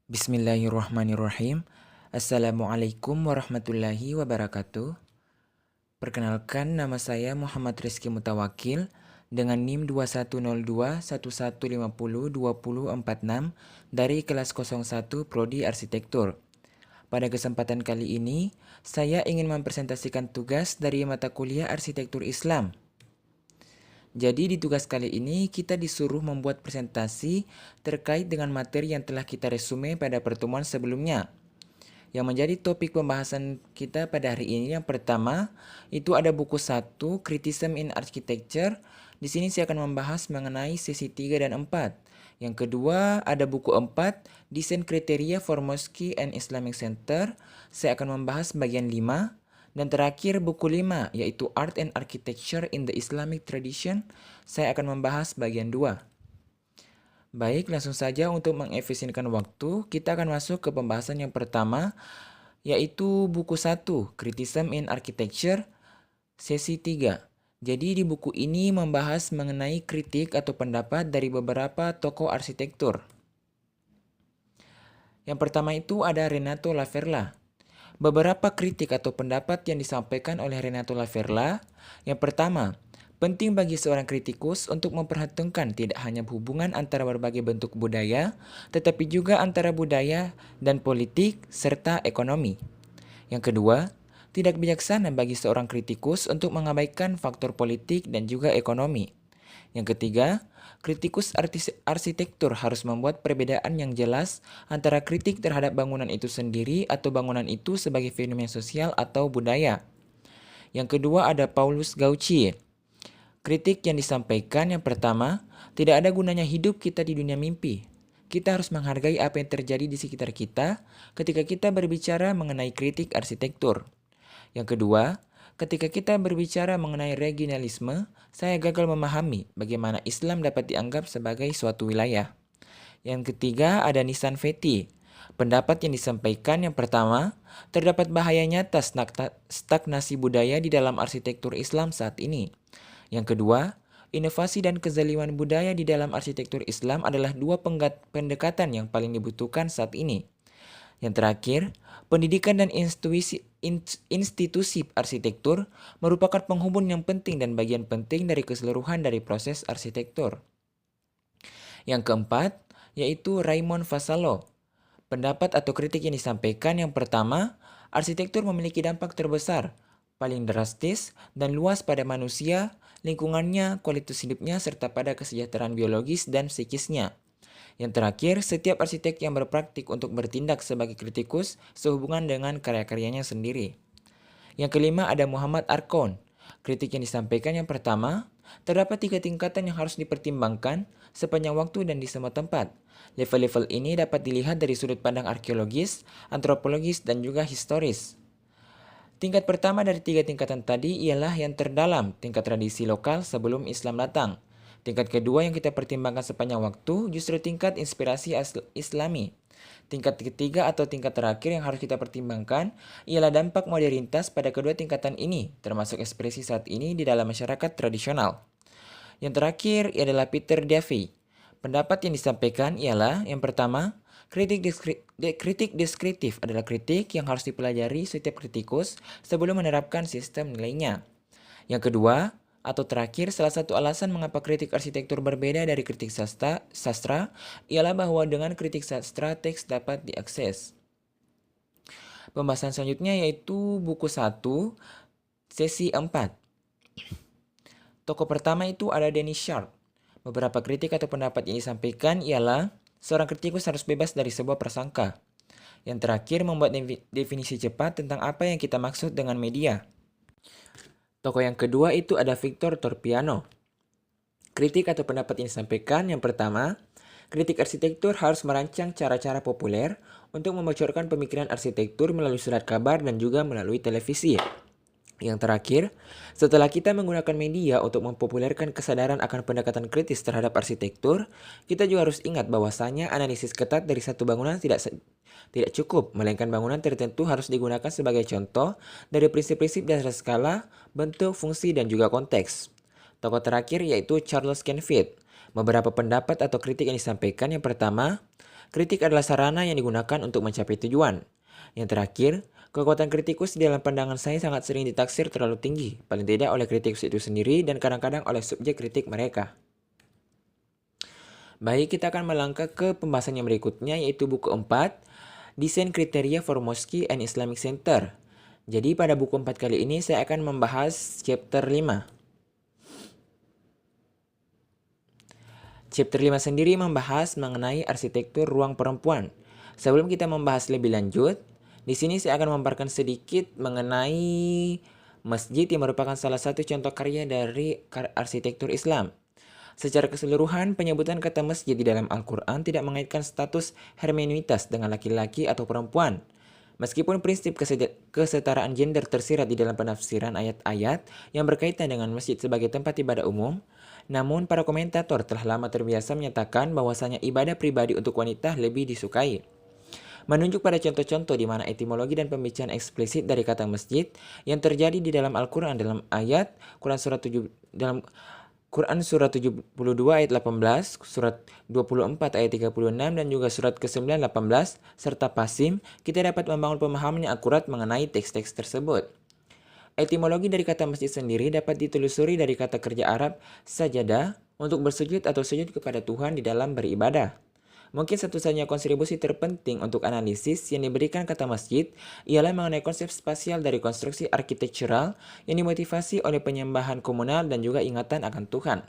Bismillahirrahmanirrahim. Assalamualaikum warahmatullahi wabarakatuh. Perkenalkan, nama saya Muhammad Rizky Mutawakil dengan NIM 2102 1150 2046 dari kelas 01 Prodi Arsitektur. Pada kesempatan kali ini, saya ingin mempresentasikan tugas dari mata kuliah Arsitektur Islam. Jadi di tugas kali ini kita disuruh membuat presentasi terkait dengan materi yang telah kita resume pada pertemuan sebelumnya. Yang menjadi topik pembahasan kita pada hari ini yang pertama itu ada buku 1 Criticism in Architecture. Di sini saya akan membahas mengenai sesi 3 dan 4. Yang kedua ada buku 4 Design Criteria for Mosque and Islamic Center. Saya akan membahas bagian 5. Dan terakhir buku 5 yaitu Art and Architecture in the Islamic Tradition. Saya akan membahas bagian 2. Baik, langsung saja untuk mengefisienkan waktu, kita akan masuk ke pembahasan yang pertama, yaitu buku 1, Criticism in Architecture, sesi 3. Jadi di buku ini membahas mengenai kritik atau pendapat dari beberapa tokoh arsitektur. Yang pertama itu ada Renato Laverla. Beberapa kritik atau pendapat yang disampaikan oleh Renato Laverla. Yang pertama, penting bagi seorang kritikus untuk memperhitungkan tidak hanya hubungan antara berbagai bentuk budaya, tetapi juga antara budaya dan politik serta ekonomi. Yang kedua, tidak bijaksana bagi seorang kritikus untuk mengabaikan faktor politik dan juga ekonomi. Yang ketiga, kritikus arsitektur harus membuat perbedaan yang jelas antara kritik terhadap bangunan itu sendiri atau bangunan itu sebagai fenomena sosial atau budaya. Yang kedua ada Paulus Gauci. Kritik yang disampaikan yang pertama, tidak ada gunanya hidup kita di dunia mimpi. Kita harus menghargai apa yang terjadi di sekitar kita ketika kita berbicara mengenai kritik arsitektur. Yang kedua, ketika kita berbicara mengenai regionalisme, saya gagal memahami bagaimana Islam dapat dianggap sebagai suatu wilayah. Yang ketiga ada Nisan Fethi. Pendapat yang disampaikan yang pertama, terdapat bahaya nyata stagnasi budaya di dalam arsitektur Islam saat ini. Yang kedua, inovasi dan kezaliman budaya di dalam arsitektur Islam adalah dua pendekatan yang paling dibutuhkan saat ini. Yang terakhir, pendidikan dan institusi arsitektur merupakan penghubung yang penting dan bagian penting dari keseluruhan dari proses arsitektur. Yang keempat, yaitu Raymond Vassallo. Pendapat atau kritik yang disampaikan yang pertama, arsitektur memiliki dampak terbesar, paling drastis dan luas pada manusia, lingkungannya, kualitas hidupnya, serta pada kesejahteraan biologis dan psikisnya. Yang terakhir, setiap arsitek yang berpraktik untuk bertindak sebagai kritikus sehubungan dengan karya-karyanya sendiri. Yang kelima ada Muhammad Arkon. Kritik yang disampaikan yang pertama, terdapat 3 tingkatan yang harus dipertimbangkan sepanjang waktu dan di semua tempat. Level-level ini dapat dilihat dari sudut pandang arkeologis, antropologis, dan juga historis. Tingkat pertama dari 3 tingkatan tadi ialah yang terdalam, tingkat tradisi lokal sebelum Islam datang. Tingkat kedua yang kita pertimbangkan sepanjang waktu justru tingkat inspirasi Islami. Tingkat ketiga atau tingkat terakhir yang harus kita pertimbangkan ialah dampak modernitas pada kedua tingkatan ini, termasuk ekspresi saat ini di dalam masyarakat tradisional. Yang terakhir adalah Peter Davey. Pendapat yang disampaikan ialah yang pertama, kritik deskriptif adalah kritik yang harus dipelajari setiap kritikus sebelum menerapkan sistem nilainya. Yang kedua, atau terakhir, salah satu alasan mengapa kritik arsitektur berbeda dari kritik sastra ialah bahwa dengan kritik sastra teks dapat diakses. Pembahasan selanjutnya yaitu buku 1, sesi 4. Tokoh pertama itu ada Dennis Sharp. Beberapa kritik atau pendapat yang disampaikan ialah seorang kritikus harus bebas dari sebuah prasangka. Yang terakhir membuat definisi cepat tentang apa yang kita maksud dengan media. Tokoh yang kedua itu ada Victor Torpiano. Kritik atau pendapat yang disampaikan yang pertama, kritik arsitektur harus merancang cara-cara populer untuk membocorkan pemikiran arsitektur melalui surat kabar dan juga melalui televisi. Yang terakhir, setelah kita menggunakan media untuk mempopulerkan kesadaran akan pendekatan kritis terhadap arsitektur, kita juga harus ingat bahwasanya analisis ketat dari satu bangunan tidak cukup, melainkan bangunan tertentu harus digunakan sebagai contoh dari prinsip-prinsip dasar skala, bentuk, fungsi, dan juga konteks. Tokoh terakhir yaitu Charles Kenfit. Beberapa pendapat atau kritik yang disampaikan yang pertama, Kritik adalah sarana yang digunakan untuk mencapai tujuan. Yang terakhir, kekuatan kritikus di dalam pandangan saya sangat sering ditaksir terlalu tinggi, paling tidak oleh kritikus itu sendiri dan kadang-kadang oleh subjek kritik mereka. Baik, kita akan melangkah ke pembahasan yang berikutnya, yaitu buku 4, Desain Kriteria for Mosque and Islamic Center. Jadi pada buku 4 kali ini saya akan membahas chapter 5. Chapter 5 sendiri membahas mengenai arsitektur ruang perempuan. Sebelum kita membahas lebih lanjut, di sini saya akan memaparkan sedikit mengenai masjid yang merupakan salah satu contoh karya dari arsitektur Islam. Secara keseluruhan, penyebutan kata masjid di dalam Al-Quran tidak mengaitkan status hermeneutitas dengan laki-laki atau perempuan. Meskipun prinsip kesetaraan gender tersirat di dalam penafsiran ayat-ayat yang berkaitan dengan masjid sebagai tempat ibadah umum, namun para komentator telah lama terbiasa menyatakan bahwasanya ibadah pribadi untuk wanita lebih disukai. Menunjuk pada contoh-contoh di mana etimologi dan pembicaraan eksplisit dari kata masjid yang terjadi di dalam Al-Quran dalam ayat Quran Surat 72 ayat 18, Surat 24 ayat 36, dan juga Surat ke-9 18, serta Pasim, kita dapat membangun pemahaman yang akurat mengenai teks-teks tersebut. Etimologi dari kata masjid sendiri dapat ditelusuri dari kata kerja Arab sajadah untuk bersujud atau sujud kepada Tuhan di dalam beribadah. Mungkin satu-satunya kontribusi terpenting untuk analisis yang diberikan kata masjid ialah mengenai konsep spasial dari konstruksi arsitektural yang dimotivasi oleh penyembahan komunal dan juga ingatan akan Tuhan.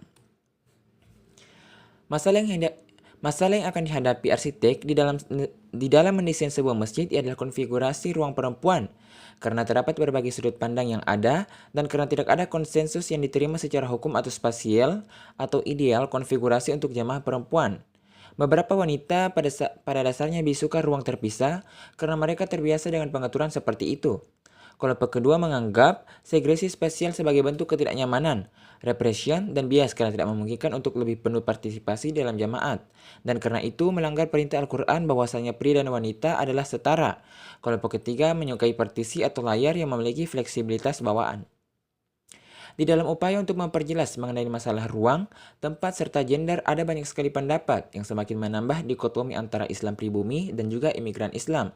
Masalah yang akan dihadapi arsitek di dalam mendesain sebuah masjid adalah konfigurasi ruang perempuan, karena terdapat berbagai sudut pandang yang ada dan karena tidak ada konsensus yang diterima secara hukum atau spasial atau ideal konfigurasi untuk jamaah perempuan. Beberapa wanita pada dasarnya lebih suka ruang terpisah karena mereka terbiasa dengan pengaturan seperti itu. Kelompok kedua menganggap segresi spasial sebagai bentuk ketidaknyamanan, repression, dan bias karena tidak memungkinkan untuk lebih penuh partisipasi dalam jamaat. Dan karena itu melanggar perintah Al-Quran bahwasanya pria dan wanita adalah setara. Kelompok ketiga menyukai partisi atau layar yang memiliki fleksibilitas bawaan. Di dalam upaya untuk memperjelas mengenai masalah ruang, tempat, serta gender, ada banyak sekali pendapat yang semakin menambah dikotomi antara Islam pribumi dan juga imigran Islam.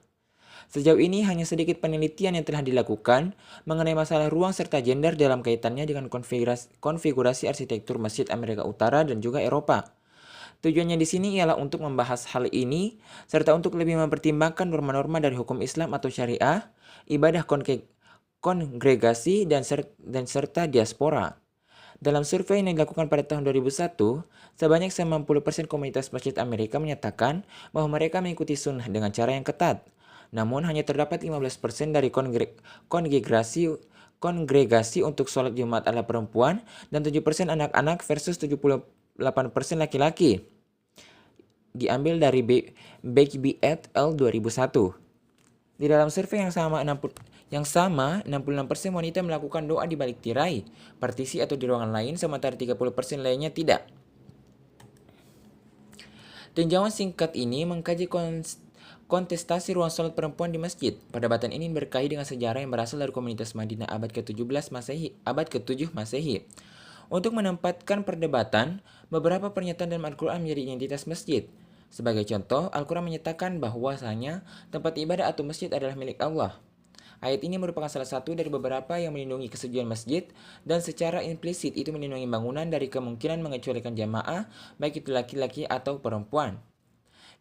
Sejauh ini hanya sedikit penelitian yang telah dilakukan mengenai masalah ruang serta gender dalam kaitannya dengan konfigurasi arsitektur Masjid Amerika Utara dan juga Eropa. Tujuannya di sini ialah untuk membahas hal ini serta untuk lebih mempertimbangkan norma-norma dari hukum Islam atau syariah, ibadah kongregasi dan serta diaspora. Dalam survei yang dilakukan pada tahun 2001, sebanyak 90% komunitas masjid Amerika menyatakan bahwa mereka mengikuti sunnah dengan cara yang ketat. Namun hanya terdapat 15% dari kongregasi untuk sholat Jumat ala perempuan dan 7% anak-anak versus 78% laki-laki. Diambil dari Bagby et al. 2001. Di dalam survei yang sama, 66% wanita melakukan doa di balik tirai, partisi atau di ruangan lain, sementara 30% lainnya tidak. Tinjauan singkat ini mengkaji kontestasi ruang sholat perempuan di masjid. Perdebatan ini berkait dengan sejarah yang berasal dari komunitas Madinah abad ke-7 Masehi. Untuk menempatkan perdebatan, beberapa pernyataan dalam Al-Quran menjadi identitas masjid. Sebagai contoh, Al-Quran menyatakan bahwasanya tempat ibadah atau masjid adalah milik Allah. Ayat ini merupakan salah satu dari beberapa yang melindungi kesucian masjid dan secara implisit itu melindungi bangunan dari kemungkinan mengecualikan jamaah, baik itu laki-laki atau perempuan.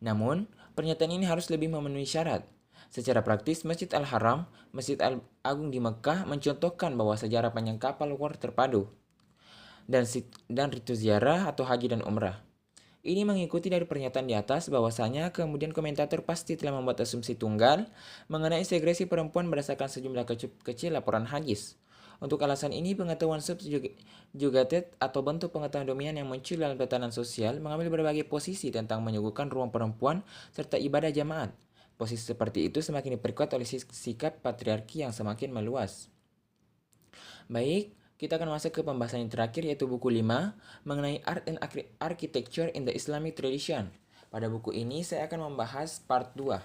Namun, pernyataan ini harus lebih memenuhi syarat. Secara praktis, Masjid Al-Haram, Masjid Al-Agung di Mekah mencontohkan bahwa sejarah panjang kapal war terpadu dan ritu ziarah atau haji dan umrah. Ini mengikuti dari pernyataan di atas bahwasanya kemudian komentator pasti telah membuat asumsi tunggal mengenai segresi perempuan berdasarkan sejumlah kecil laporan hadis. Untuk alasan ini, pengetahuan subjugated atau bentuk pengetahuan dominan yang muncul dalam tatanan sosial mengambil berbagai posisi tentang menyuguhkan ruang perempuan serta ibadah jamaat. Posisi seperti itu semakin diperkuat oleh sikap patriarki yang semakin meluas. Baik, kita akan masuk ke pembahasan yang terakhir, yaitu buku 5 mengenai Art and Architecture in the Islamic Tradition. Pada buku ini saya akan membahas part 2,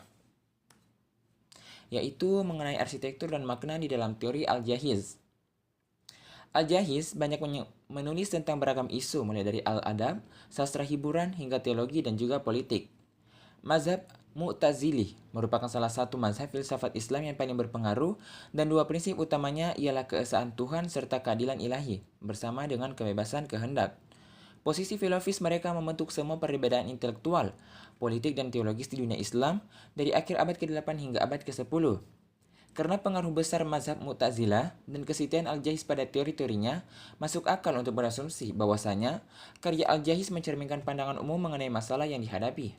yaitu mengenai arsitektur dan makna di dalam teori Al-Jahiz. Al-Jahiz banyak menulis tentang beragam isu mulai dari al-adab, sastra hiburan, hingga teologi dan juga politik. Mazhab Mu'tazili merupakan salah satu mazhab filsafat Islam yang paling berpengaruh dan dua prinsip utamanya ialah keesaan Tuhan serta keadilan ilahi bersama dengan kebebasan kehendak. Posisi filosofis mereka membentuk semua perbedaan intelektual, politik dan teologis di dunia Islam dari akhir abad ke-8 hingga abad ke-10. Karena pengaruh besar mazhab Mu'tazilah dan kesetiaan Al-Jahiz pada teori-teorinya, masuk akal untuk berasumsi bahwasanya karya Al-Jahiz mencerminkan pandangan umum mengenai masalah yang dihadapi.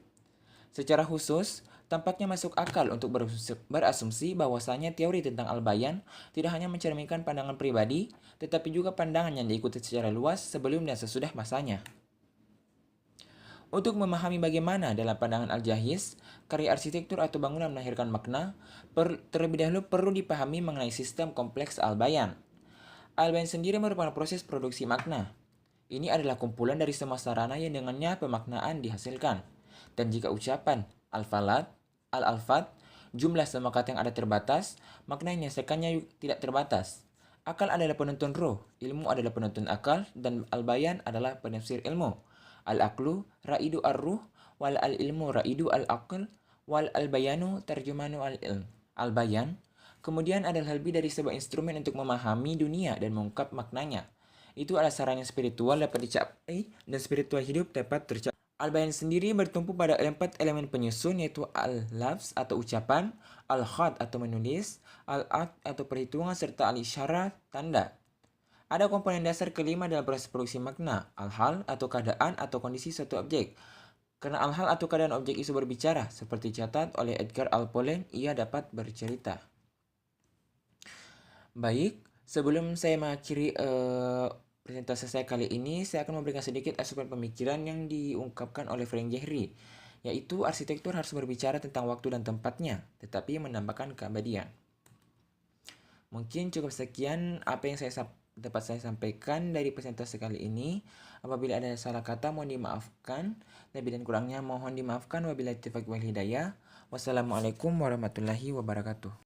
Secara khusus, tampaknya masuk akal untuk berasumsi bahwasanya teori tentang Al-Bayan tidak hanya mencerminkan pandangan pribadi, tetapi juga pandangan yang diikuti secara luas sebelum dan sesudah masanya. Untuk memahami bagaimana dalam pandangan Al-Jahiz, karya arsitektur atau bangunan melahirkan makna, terlebih dahulu perlu dipahami mengenai sistem kompleks Al-Bayan. Al-Bayan sendiri merupakan proses produksi makna. Ini adalah kumpulan dari semua sarana yang dengannya pemaknaan dihasilkan. Dan jika ucapan al-alfat, jumlah semua kata yang ada terbatas, makna yang dihasilkannya tidak terbatas. Akal adalah penuntun roh, ilmu adalah penuntun akal, dan al-bayan adalah penafsir ilmu. Al-aqlu ra'idu ar-ruh, wal al-ilmu ra'idu al-aql, wal al-bayanu tarjumanu al-ilm. Al-bayan kemudian adalah lebih dari sebuah instrumen untuk memahami dunia dan mengungkap maknanya. Itu adalah sarana spiritual dapat dicapai dan spiritual hidup dapat tercapai. Al-Bayan sendiri bertumpu pada 4 elemen penyusun yaitu al-lafz atau ucapan, al-khat atau menulis, al-aqd atau perhitungan, serta al-isyarat tanda. Ada komponen dasar kelima dalam proses produksi makna, al-hal atau keadaan atau kondisi suatu objek. Karena al-hal atau keadaan objek itu berbicara, seperti catat oleh Edgar Allan Poe, ia dapat bercerita. Baik, sebelum saya mengakhiri presentasi saya kali ini, saya akan memberikan sedikit asupan pemikiran yang diungkapkan oleh Frank Gehry, yaitu arsitektur harus berbicara tentang waktu dan tempatnya, tetapi menambahkan keabadian. Mungkin cukup sekian apa yang dapat saya sampaikan dari presentasi kali ini. Apabila ada salah kata mohon dimaafkan, lebih dan kurangnya mohon dimaafkan. Wabillahi taufiq wal hidayah. Wassalamualaikum warahmatullahi wabarakatuh.